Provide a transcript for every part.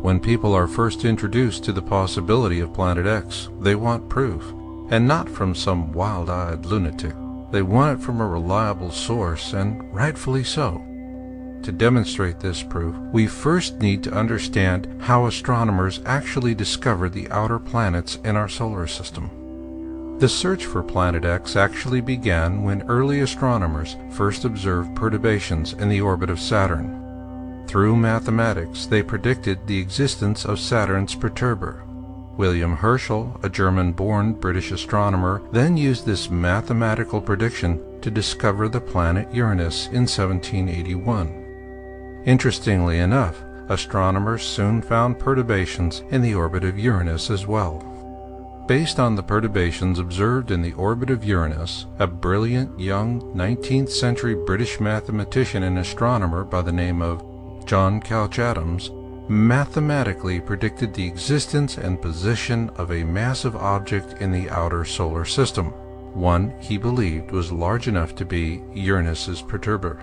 When people are first introduced to the possibility of Planet X, they want proof, and not from some wild-eyed lunatic. They want it from a reliable source, and rightfully so. To demonstrate this proof, we first need to understand how astronomers actually discovered the outer planets in our solar system. The search for Planet X actually began when early astronomers first observed perturbations in the orbit of Saturn. Through mathematics, they predicted the existence of Saturn's perturber. William Herschel, a German-born British astronomer, then used this mathematical prediction to discover the planet Uranus in 1781. Interestingly enough, astronomers soon found perturbations in the orbit of Uranus as well. Based on the perturbations observed in the orbit of Uranus, a brilliant young 19th century British mathematician and astronomer by the name of John Couch Adams mathematically predicted the existence and position of a massive object in the outer solar system, one he believed was large enough to be Uranus's perturber.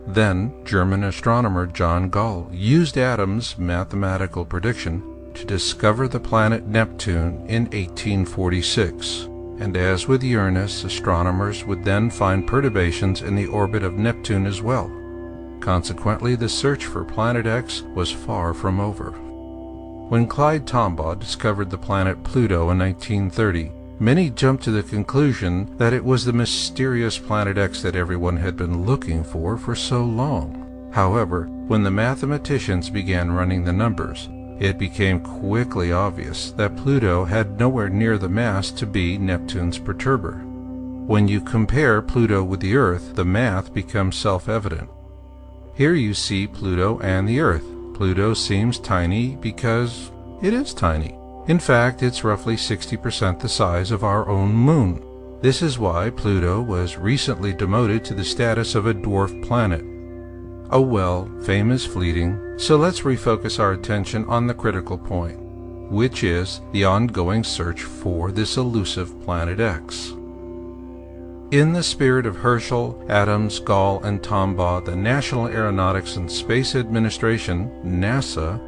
Then, German astronomer John Gall used Adams' mathematical prediction to discover the planet Neptune in 1846, and as with Uranus, astronomers would then find perturbations in the orbit of Neptune as well. Consequently, the search for Planet X was far from over. When Clyde Tombaugh discovered the planet Pluto in 1930, many jumped to the conclusion that it was the mysterious Planet X that everyone had been looking for so long. However, when the mathematicians began running the numbers, it became quickly obvious that Pluto had nowhere near the mass to be Neptune's perturber. When you compare Pluto with the Earth, the math becomes self-evident. Here you see Pluto and the Earth. Pluto seems tiny because it is tiny. In fact, it's roughly 60% the size of our own moon. This is why Pluto was recently demoted to the status of a dwarf planet. Oh well, fame is fleeting, so let's refocus our attention on the critical point, which is the ongoing search for this elusive Planet X. In the spirit of Herschel, Adams, Gall, and Tombaugh, the National Aeronautics and Space Administration, NASA,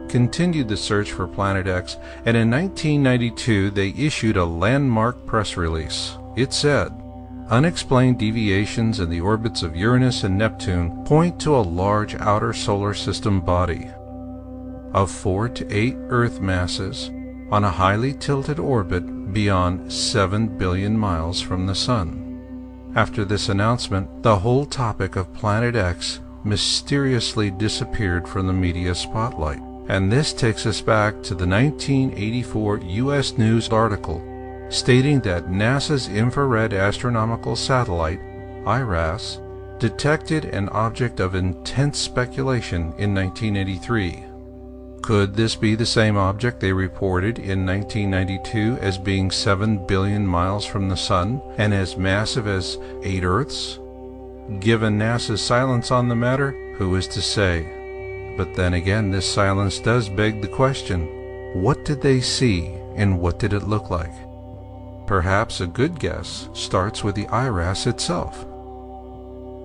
continued the search for Planet X, and in 1992 they issued a landmark press release. It said, "Unexplained deviations in the orbits of Uranus and Neptune point to a large outer solar system body of 4 to 8 Earth masses on a highly tilted orbit beyond 7 billion miles from the Sun." After this announcement, the whole topic of Planet X mysteriously disappeared from the media spotlight. And this takes us back to the 1984 U.S. News article stating that NASA's Infrared Astronomical Satellite, IRAS, detected an object of intense speculation in 1983. Could this be the same object they reported in 1992 as being 7 billion miles from the Sun and as massive as 8 Earths? Given NASA's silence on the matter, who is to say? But then again, this silence does beg the question, what did they see and what did it look like? Perhaps a good guess starts with the IRAS itself.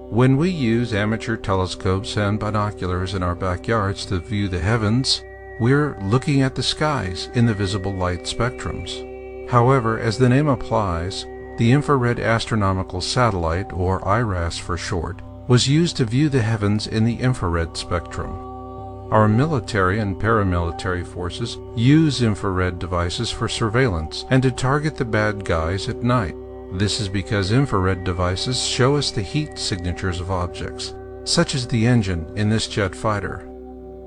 When we use amateur telescopes and binoculars in our backyards to view the heavens, we're looking at the skies in the visible light spectrums. However, as the name implies, the Infrared Astronomical Satellite, or IRAS for short, was used to view the heavens in the infrared spectrum. Our military and paramilitary forces use infrared devices for surveillance and to target the bad guys at night. This is because infrared devices show us the heat signatures of objects, such as the engine in this jet fighter.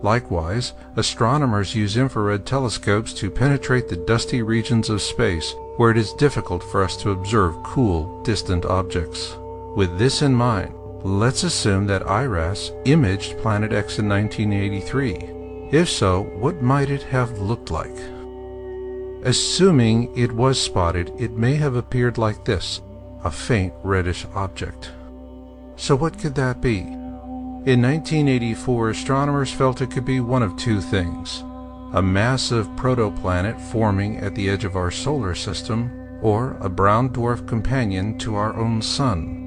Likewise, astronomers use infrared telescopes to penetrate the dusty regions of space where it is difficult for us to observe cool, distant objects. With this in mind, Let's assume that IRAS imaged Planet X in 1983. If so, what might it have looked like? Assuming it was spotted, it may have appeared like this, a faint reddish object. So what could that be? In 1984, astronomers felt it could be one of two things: a massive protoplanet forming at the edge of our solar system, or a brown dwarf companion to our own sun.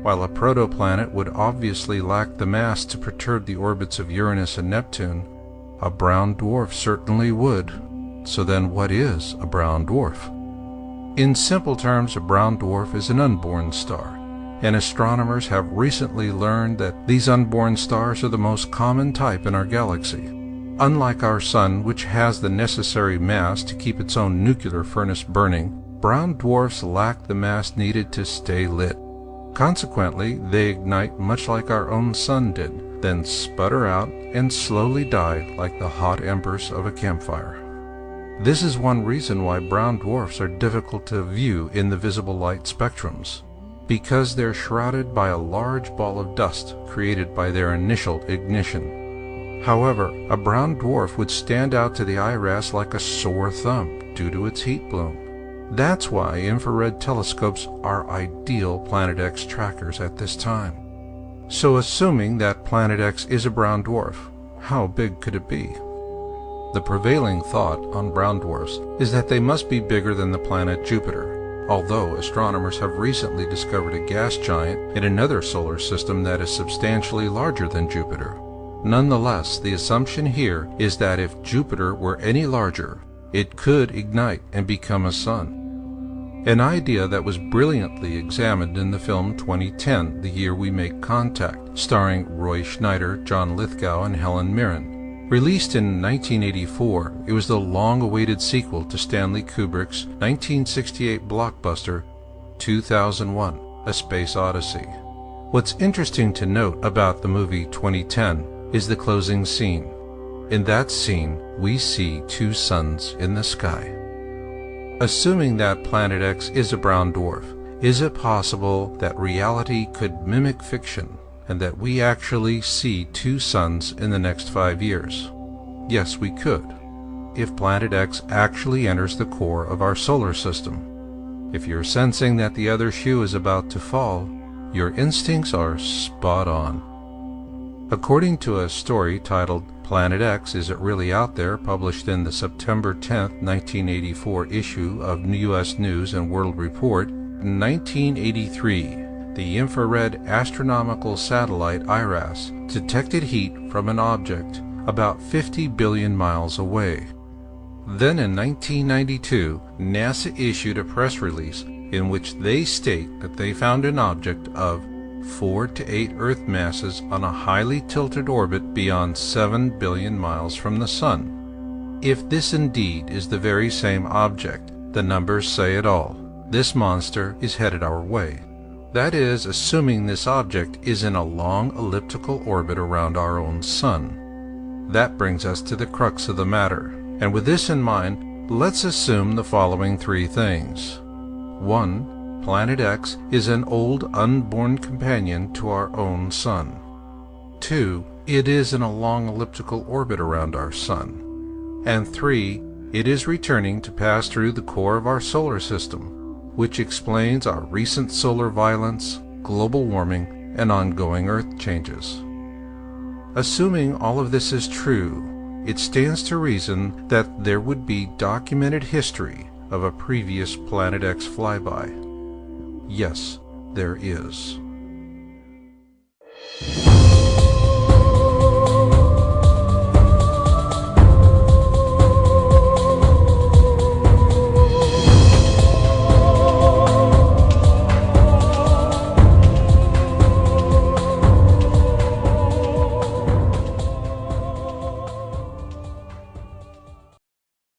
While a protoplanet would obviously lack the mass to perturb the orbits of Uranus and Neptune, a brown dwarf certainly would. So then what is a brown dwarf? In simple terms, a brown dwarf is an unborn star, and astronomers have recently learned that these unborn stars are the most common type in our galaxy. Unlike our sun, which has the necessary mass to keep its own nuclear furnace burning, brown dwarfs lack the mass needed to stay lit. Consequently, they ignite much like our own sun did, then sputter out and slowly die like the hot embers of a campfire. This is one reason why brown dwarfs are difficult to view in the visible light spectrums, because they're shrouded by a large ball of dust created by their initial ignition. However, a brown dwarf would stand out to the IRAS like a sore thumb due to its heat bloom. That's why infrared telescopes are ideal Planet X trackers at this time. So assuming that Planet X is a brown dwarf, how big could it be? The prevailing thought on brown dwarfs is that they must be bigger than the planet Jupiter, although astronomers have recently discovered a gas giant in another solar system that is substantially larger than Jupiter. Nonetheless, the assumption here is that if Jupiter were any larger, it could ignite and become a sun. An idea that was brilliantly examined in the film 2010, The Year We Make Contact, starring Roy Schneider, John Lithgow, and Helen Mirren. Released in 1984, it was the long-awaited sequel to Stanley Kubrick's 1968 blockbuster 2001: A Space Odyssey. What's interesting to note about the movie 2010 is the closing scene. In that scene, we see two suns in the sky. Assuming that Planet X is a brown dwarf, is it possible that reality could mimic fiction, and that we actually see two suns in the next 5 years? Yes, we could, if Planet X actually enters the core of our solar system. If you're sensing that the other shoe is about to fall, your instincts are spot on. According to a story titled Planet X, Is It Really Out There?, published in the September 10, 1984 issue of U.S. News and World Report, in 1983, the infrared astronomical satellite IRAS detected heat from an object about 50 billion miles away. Then in 1992, NASA issued a press release in which they state that they found an object of 4 to 8 Earth masses on a highly tilted orbit beyond 7 billion miles from the Sun. If this indeed is the very same object, the numbers say it all. This monster is headed our way. That is, assuming this object is in a long elliptical orbit around our own Sun. That brings us to the crux of the matter, and with this in mind, let's assume the following 3 things. 1. Planet X is an old unborn companion to our own Sun. 2. It is in a long elliptical orbit around our Sun. And 3. It is returning to pass through the core of our solar system, which explains our recent solar violence, global warming, and ongoing Earth changes. Assuming all of this is true, it stands to reason that there would be documented history of a previous Planet X flyby. Yes, there is.